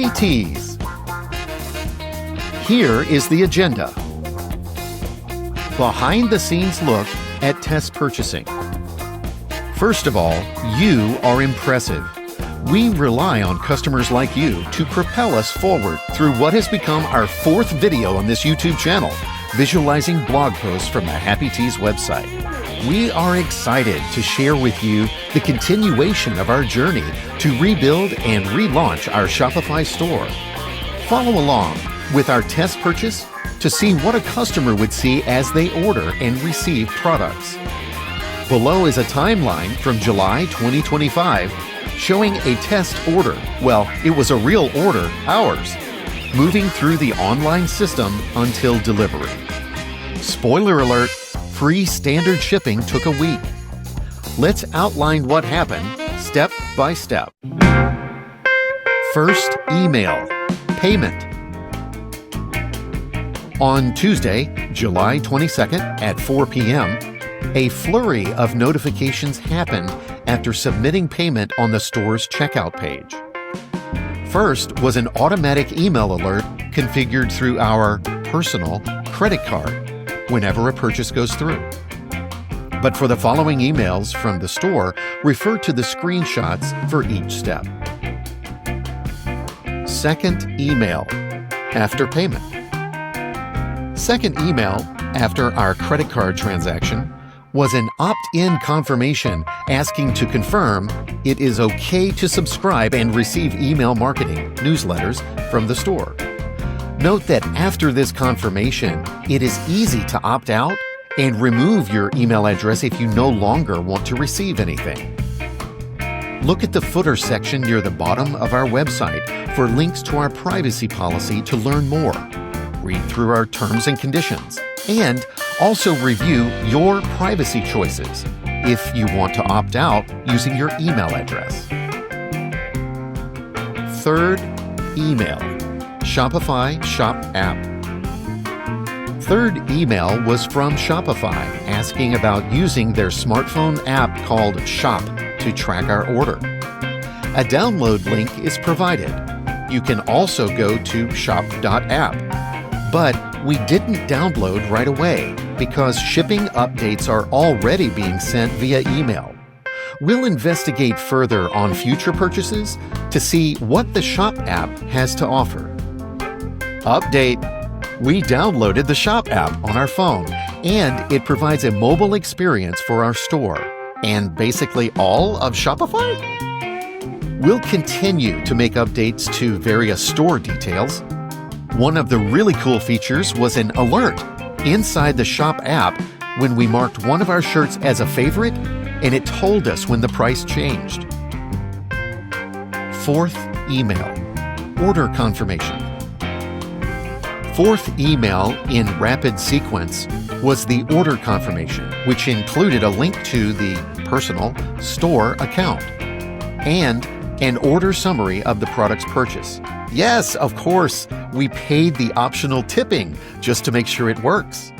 Happy Tees. Here is the agenda. Behind-the-scenes look at test purchasing. First of all, you are impressive. We rely on customers like you to propel us forward through what has become our fourth video on this YouTube channel, visualizing blog posts from the Happy Tees website. We are excited to share with you the continuation of our journey to rebuild and relaunch our Shopify store. Follow along with our test purchase to see what a customer would see as they order and receive products. Below is a timeline from July 2025 showing a test order. Well, it was a real order, ours, moving through the online system until delivery. Spoiler alert, free standard shipping took a week. Let's outline what happened step by step. First, email. Payment. On Tuesday, July 22nd at 4 p.m., a flurry of notifications happened after submitting payment on the store's checkout page. First was an automatic email alert configured through our personal credit card whenever a purchase goes through. But for the following emails from the store, refer to the screenshots for each step. Second email after payment. Second email after our credit card transaction was an opt-in confirmation asking to confirm it is okay to subscribe and receive email marketing newsletters from the store. Note that after this confirmation, it is easy to opt out and remove your email address if you no longer want to receive anything. Look at the footer section near the bottom of our website for links to our privacy policy to learn more. Read through our terms and conditions, and also review your privacy choices if you want to opt out using your email address. Third, email. Shopify Shop app. Third email was from Shopify asking about using their smartphone app called Shop to track our order. A download link is provided. You can also go to shop.app, but we didn't download right away because shipping updates are already being sent via email. We'll investigate further on future purchases to see what the Shop app has to offer. Update. We downloaded the Shop app on our phone, and it provides a mobile experience for our store and basically all of Shopify. We'll continue to make updates to various store details. One of the really cool features was an alert inside the Shop app when we marked one of our shirts as a favorite, and it told us when the price changed. Fourth, email. Order confirmation. Fourth email in rapid sequence was the order confirmation, which included a link to the personal store account and an order summary of the product's purchase. Yes, of course, we paid the optional tipping just to make sure it works.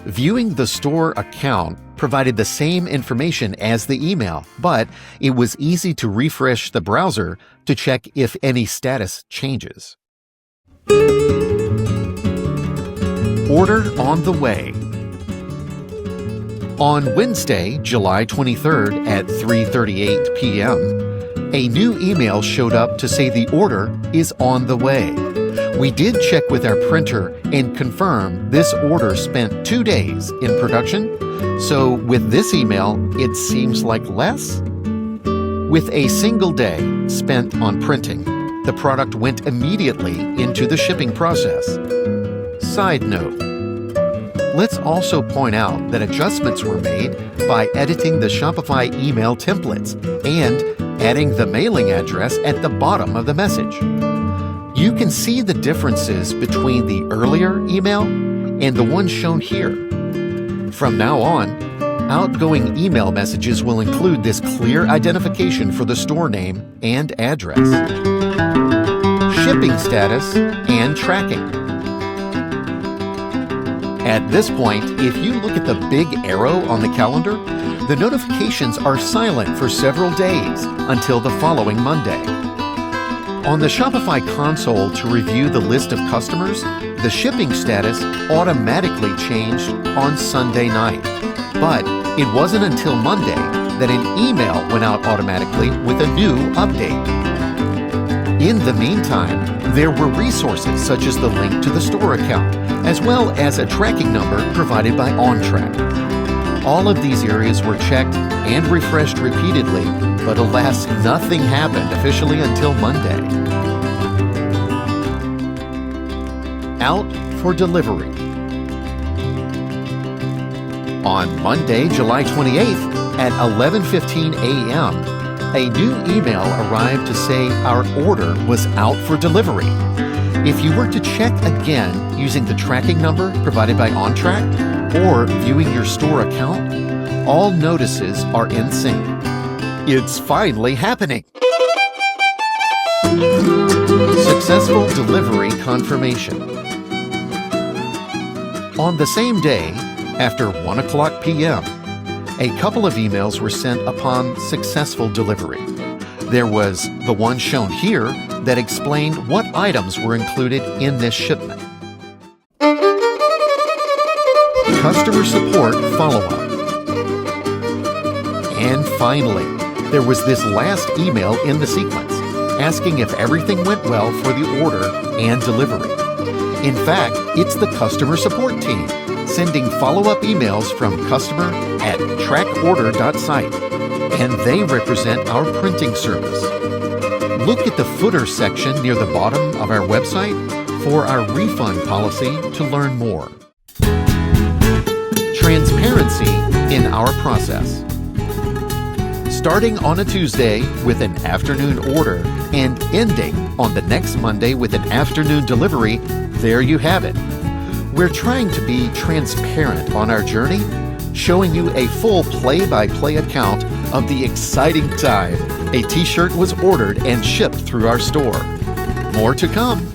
Viewing the store account provided the same information as the email, but it was easy to refresh the browser to check if any status changes. Order on the way. On Wednesday, July 23rd at 3:38 p.m., a new email showed up to say the order is on the way. We did check with our printer and confirm this order spent 2 days in production, so with this email, it seems like less. With a single day spent on printing, the product went immediately into the shipping process. Side note. Let's also point out that adjustments were made by editing the Shopify email templates and adding the mailing address at the bottom of the message. You can see the differences between the earlier email and the one shown here. From now on, outgoing email messages will include this clear identification for the store name and address. Shipping status and tracking. At this point, if you look at the big arrow on the calendar, the notifications are silent for several days until the following Monday. On the Shopify console to review the list of customers, the shipping status automatically changed on Sunday night. But it wasn't until Monday that an email went out automatically with a new update. In the meantime, there were resources such as the link to the store account, as well as a tracking number provided by OnTrack. All of these areas were checked and refreshed repeatedly, but alas, nothing happened officially until Monday. Out for delivery. On Monday, July 28th at 11:15 a.m., a new email arrived to say our order was out for delivery. If you were to check again using the tracking number provided by OnTrack or viewing your store account, all notices are in sync. It's finally happening! Successful delivery confirmation. On the same day, after 1:00 p.m., a couple of emails were sent upon successful delivery. There was the one shown here that explained what items were included in this shipment. Customer support follow-up. And finally, there was this last email in the sequence, asking if everything went well for the order and delivery. In fact, it's the customer support team sending follow-up emails from customer@trackorder.site, and they represent our printing service. Look at the footer section near the bottom of our website for our refund policy to learn more. Transparency in our process. Starting on a Tuesday with an afternoon order and ending on the next Monday with an afternoon delivery, there you have it. We're trying to be transparent on our journey, showing you a full play-by-play account of the exciting time a t-shirt was ordered and shipped through our store. More to come.